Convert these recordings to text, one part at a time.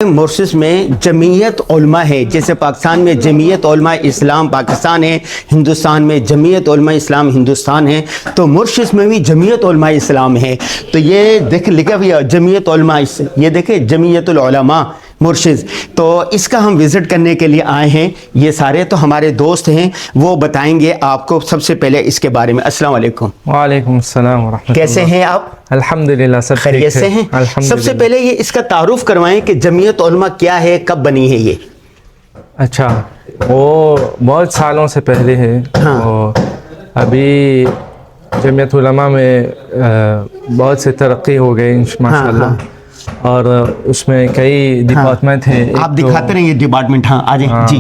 مورشس میں جمعیت علماء ہے، جیسے پاکستان میں جمعیت علماء اسلام پاکستان ہے، ہندوستان میں جمعیت علماء اسلام ہندوستان ہے، تو مورشس میں بھی جمعیت علماء اسلام ہے. تو یہ دیکھ لکھا بھی ہے جمعیت علماء، یہ دیکھیں جمعیت العلماء مورشس. تو اس کا ہم وزٹ کرنے کے لیے آئے ہیں. یہ سارے تو ہمارے دوست ہیں، وہ بتائیں گے آپ کو سب سے پہلے اس کے بارے میں. السلام علیکم. وعلیکم السلام ورحمۃ اللہ. کیسے ہیں آپ؟ الحمدللہ سب خیریت سے ہیں؟ سب سے پہلے یہ اس کا تعارف کروائیں کہ جمعیت علماء کیا ہے، کب بنی ہے یہ؟ اچھا، وہ بہت سالوں سے پہلے ہے. ابھی جمعیت علماء میں بہت سے ترقی ہو گئی ماشاء اللہ، اور اس میں کئی ڈپارٹمنٹ ہیں. آپ دکھاتے رہیں یہ ڈپارٹمنٹ. ہاں آ جائیں جی.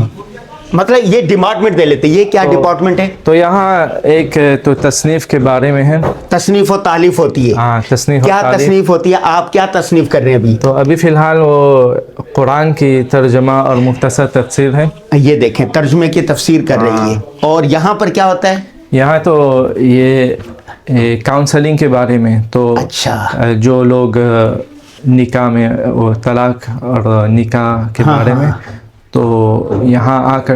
مطلب یہ ڈپارٹمنٹ دے لیتے، یہ کیا ڈپارٹمنٹ ہے؟ تو یہاں ایک تو تصنیف کے بارے میں ہے. تصنیف و تالیف ہوتی ہے. ہاں، تصنیف کیا تصنیف ہوتی ہے؟ آپ کیا تصنیف کر رہے ہیں ابھی؟ تو ابھی فی الحال وہ قرآن کی ترجمہ اور مختصر تفسیر ہے. یہ دیکھیں ترجمے کی تفسیر کر رہی ہے. اور یہاں پر کیا ہوتا ہے؟ یہاں تو یہ کاؤنسلنگ کے بارے میں. تو اچھا، جو لوگ نکاح میں وہ طلاق اور نکاح کے بارے میں، تو یہاں آ کر.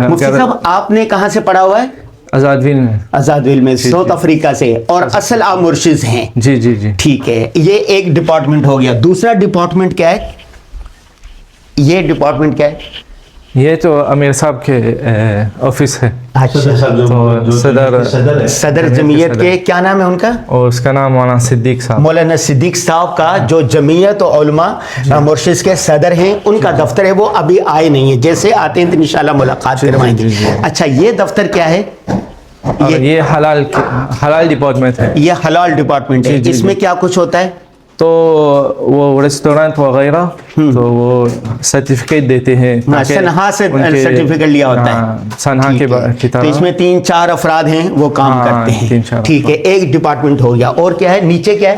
مفتی صاحب آپ نے کہاں سے پڑھا ہوا ہے؟ آزادویل میں. آزادویل میں، ساؤتھ افریقہ سے. اور اصل آپ مرشد ہیں؟ جی جی جی. ٹھیک ہے، یہ ایک ڈپارٹمنٹ ہو گیا. دوسرا ڈپارٹمنٹ کیا ہے؟ یہ ڈپارٹمنٹ کیا ہے؟ یہ تو امیر صاحب کے آفس ہے. تو صدر جمعیت کے کیا نام ہے ان کا؟ اور اس کا نام مولانا صدیق صاحب. مولانا صدیق صاحب کا جو جمعیت علماء مورشس کے صدر ہیں، ان کا دفتر ہے. وہ ابھی آئے نہیں ہیں، جیسے آتے ہیں تو انشاءاللہ ملاقات کروائیں گے. اچھا، یہ دفتر کیا ہے؟ یہ حلال ڈپارٹمنٹ ہے. یہ حلال ڈپارٹمنٹ ہے. اس میں کیا کچھ ہوتا ہے؟ تو وہ ریسٹورینٹ وغیرہ، تو وہ سرٹیفکیٹ دیتے ہیں. سنہا سے سرٹیفکیٹ لیا ہوتا ہے. سنہا کے تو اس میں 3-4 افراد ہیں وہ کام کرتے ہیں. ٹھیک ہے، ایک ڈپارٹمنٹ ہو گیا. اور کیا ہے نیچے؟ کیا ہے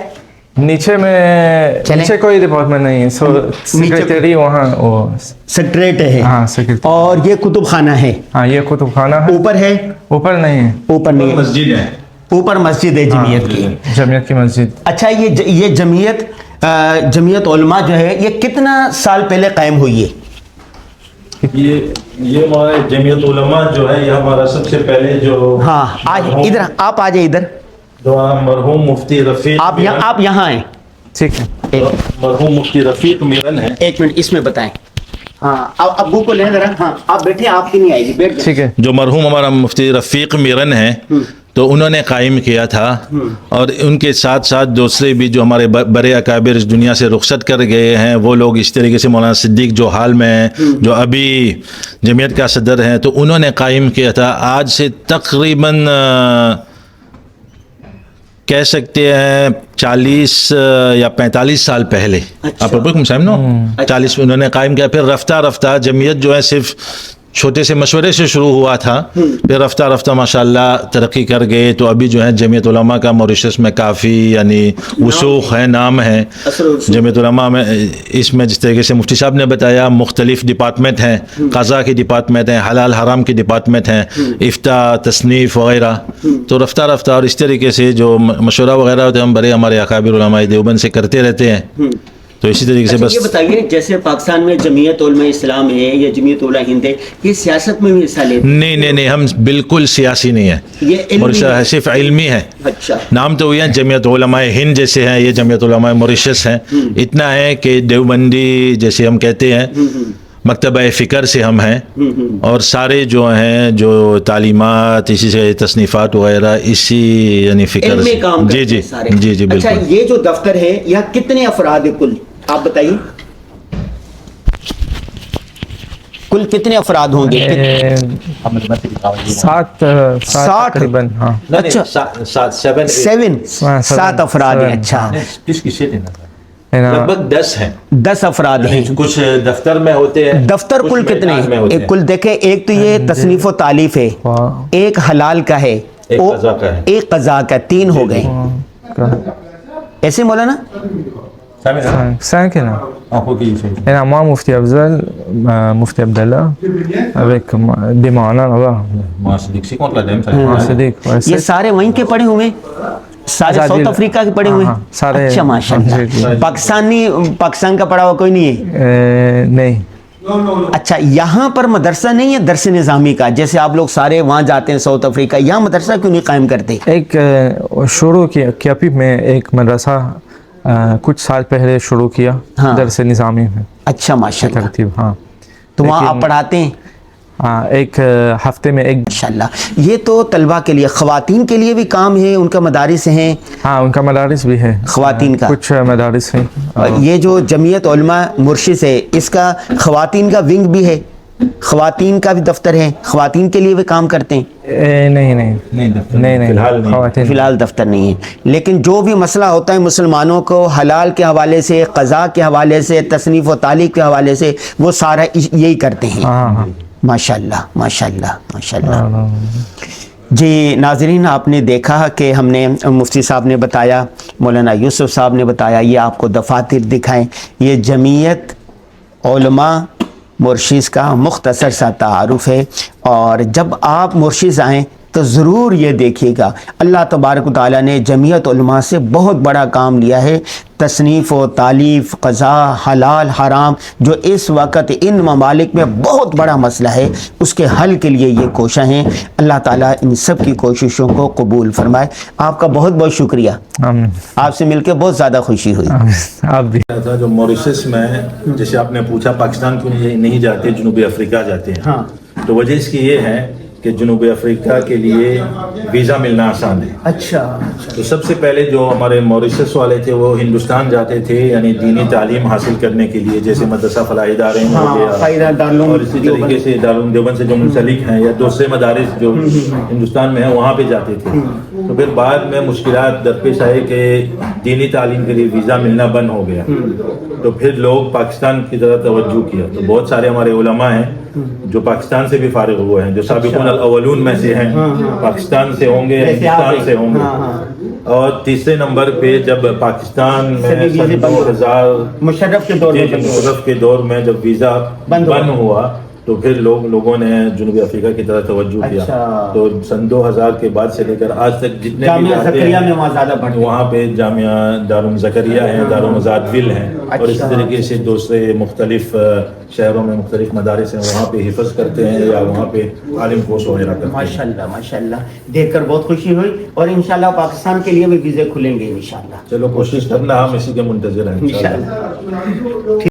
نیچے کوئی ڈپارٹمنٹ نہیں ہے. سیکریٹری وہاں وہ سیکریٹریٹ ہے. ہاں سیکریٹری. اور یہ کتب خانہ ہے. ہاں یہ کتب خانہ ہے. اوپر ہے؟ اوپر نہیں ہے. اوپر نہیں ہے، مسجد ہے. اوپر مسجد ہے جمعیت کی. جمعیت کی مسجد. اچھا، یہ جمعیت علماء جو ہے یہ کتنا سال پہلے قائم ہوئی ہے؟ یہ ہمارے جمعیت علماء جو ہے یہ ہمارا سب سے پہلے جو. ہاں ادھر آپ آ جائیں. ادھر مرحوم مفتی رفیق. آپ یہاں ہیں. ٹھیک ہے. مرحوم مفتی رفیق میرن ہے. ایک منٹ اس میں بتائیں. ہاں ابو کو لیں ذرا. ہاں آپ بیٹھے، آپ کی نہیں آئے گی، بیٹھ. ٹھیک ہے. جو مرحوم ہمارا مفتی رفیق میرن ہے، تو انہوں نے قائم کیا تھا. اور ان کے ساتھ ساتھ دوسرے بھی جو ہمارے بڑے اکابر اس دنیا سے رخصت کر گئے ہیں، وہ لوگ اس طریقے سے مولانا صدیق جو حال میں ہیں، جو ابھی جمعیت کا صدر ہیں، تو انہوں نے قائم کیا تھا. آج سے تقریباً کہہ سکتے ہیں 40 یا 45 سال پہلے. آپ کو سمجھ نو 40 انہوں نے قائم کیا. پھر رفتہ رفتہ جمعیت جو ہے صرف چھوٹے سے مشورے سے شروع ہوا تھا، پھر رفتہ رفتہ ماشاءاللہ ترقی کر گئے. تو ابھی جو ہے جمعیت علماء کا ماریشس میں کافی یعنی وثوق ہے، نام ہے جمعیت علماء میں. اس میں جس طریقے سے مفتی صاحب نے بتایا مختلف ڈپارٹمنٹ ہیں، قضاء کی ڈپارٹمنٹ ہیں، حلال حرام کی ڈپارٹمنٹ ہیں، افتاء، تصنیف وغیرہ. تو رفتہ رفتہ اور اس طریقے سے جو مشورہ وغیرہ ہوتے ہیں ہم بڑے ہمارے اکابر علماء دیوبند سے کرتے رہتے ہیں. تو اسی طریقے سے بس یہ بتائیے، جیسے پاکستان میں جمعیت علماء اسلام ہے یا جمعیت علماء ہند ہے، یہ سیاست میں بھی حصہ لیتے ہیں؟ نہیں، ہم بالکل سیاسی نہیں ہیں. یہ صرف علمی ہے. اچھا، نام تو یہ جمعیت علماء ہند جیسے ہیں، یہ جمعیت علماء موریشس ہیں. اتنا ہے کہ دیوبندی جیسے ہم کہتے ہیں، مکتبہ فکر سے ہم ہیں. اور سارے جو ہیں جو تعلیمات اسی سے تصنیفات وغیرہ اسی یعنی فکر سے. جی اچھا، یہ جو دفتر ہے یہاں کتنے افراد ہیں کل؟ آپ بتائیے کل کتنے افراد ہوں گے؟ 7 تقریباً. ہاں اچھا، 7 افراد ہیں. اچھا، لگ بھگ 10 ہیں. 10 افراد ہیں. کچھ دفتر میں ہوتے ہیں. دفتر کل کتنے ہیں؟ کل دیکھیں، ایک تو یہ تصنیف و تالیف ہے، ایک حلال کا ہے، ایک قضاء کا. 3 ہو گئے. ایسے مولانا ساكنة. أنا مع مفتي أفضل، مفتي عبد الله avec des معنا là-bas. صدیق. یہ سارے وہیں کے پڑھے ہوئے؟ سارے آزادی- ساؤتھ افریقہ کے پڑے ہوئے ہاں، ہیں؟ سارے- اچھا ماشاء جی، اللہ. جی. پاکستان کا پڑا ہوا کوئی نہیں ہے؟ نہیں. اچھا یہاں پر مدرسہ نہیں ہے درس نظامی کا؟ جیسے آپ لوگ سارے وہاں جاتے ہیں ساؤتھ افریقہ، یہاں مدرسہ کیوں نہیں قائم کرتے؟ ایک شروع کیا کیپی میں ایک مدرسہ کچھ سال پہلے شروع کیا ہاں. درس نظامی میں اچھا ماشاء اللہ. ترتیب. ہاں تو وہاں آپ لیکن- پڑھاتے ہیں؟ ہاں ایک ہفتے میں ایک. ماشاءاللہ. یہ تو طلبہ کے لیے، خواتین کے لیے بھی کام ہے، ان کا مدارس ہیں ہاں ان کا مدارس بھی ہے خواتین کا؟ کچھ مدارس ہیں. یہ جو جمعیت علماء مرشد ہے اس کا خواتین کا ونگ بھی ہے، خواتین کا بھی دفتر ہے، خواتین کے لیے بھی کام کرتے ہیں؟ نہیں نہیں فی الحال نہیں. خواتین فی الحال دفتر نہیں ہے، لیکن جو بھی مسئلہ ہوتا ہے مسلمانوں کو حلال کے حوالے سے، قضاء کے حوالے سے، تصنیف و تعلیق کے حوالے سے، وہ سارا یہی کرتے ہیں. ہاں ہاں. ماشاءاللہ ماشاءاللہ ماشاءاللہ. جی ناظرین، آپ نے دیکھا کہ ہم نے مفتی صاحب نے بتایا، مولانا یوسف صاحب نے بتایا، یہ آپ کو دفاتر دکھائیں. یہ جمعیت علماء مرشد کا مختصر سا تعارف ہے، اور جب آپ مرشد آئیں تو ضرور یہ دیکھیے گا اللہ تبارک و تعالیٰ نے جمعیت علماء سے بہت بڑا کام لیا ہے. تصنیف و تالیف، قضاء، حلال حرام، جو اس وقت ان ممالک میں بہت بڑا مسئلہ ہے، اس کے حل کے لیے یہ کوششیں ہیں. اللہ تعالیٰ ان سب کی کوششوں کو قبول فرمائے. آپ کا بہت بہت شکریہ، آمین. آپ سے مل کے بہت زیادہ خوشی ہوئی. آپ بھی. تھا جو موریشس میں، جیسے آپ نے پوچھا پاکستان کیوں نہیں جاتے، جنوبی افریقہ جاتے ہیں. ہاں. تو وجہ اس کی یہ ہے کہ جنوبی افریقہ کے لیے ویزا ملنا آسان ہے. اچھا. تو سب سے پہلے جو ہمارے موریشس والے تھے وہ ہندوستان جاتے تھے، یعنی دینی تعلیم حاصل کرنے کے لیے، جیسے مدرسہ فلاحی ادارے ہو گیا، اور اسی طریقے سے دارالعلوم دیوبند سے جو منسلک ہیں، یا دوسرے مدارس جو ہندوستان میں ہیں وہاں پہ جاتے تھے. تو پھر بعد میں مشکلات درپیش آئے کہ دینی تعلیم کے لیے ویزا ملنا بند ہو گیا. تو پھر لوگ پاکستان کی طرف توجہ کیا. تو بہت سارے ہمارے علماء ہیں جو پاکستان سے بھی فارغ ہوئے ہیں، جو سابقون الاولون میں سے ہیں، پاکستان سے ہوں گے، ہندوستان سے ہوں گے. اور تیسرے نمبر پہ جب پاکستان میں سن 2000 مشرف کے دور میں جب ویزا بند ہوا تو پھر لوگوں نے جنوبی افریقہ کی طرف توجہ کیا. تو سن 2000 کے بعد سے لے کر آج تک جتنے بھی جاتے ہیں وہاں پہ جامعہ دارالعلوم زکریا ہیں، دارالعلوم آزادویل ہیں، اور اسی طریقے سے دوسرے مختلف شہروں میں مختلف مدارس ہیں، وہاں پہ حفظ کرتے ہیں یا وہاں پہ عالم کورس وغیرہ کرتے ہیں. ماشاءاللہ ماشاءاللہ، دیکھ کر بہت خوشی ہوئی، اور انشاءاللہ پاکستان کے لیے بھی ویزے کھلیں گے انشاءاللہ. چلو کوشش کرنا، ہم اسی کے منتظر ہیں انشاءاللہ.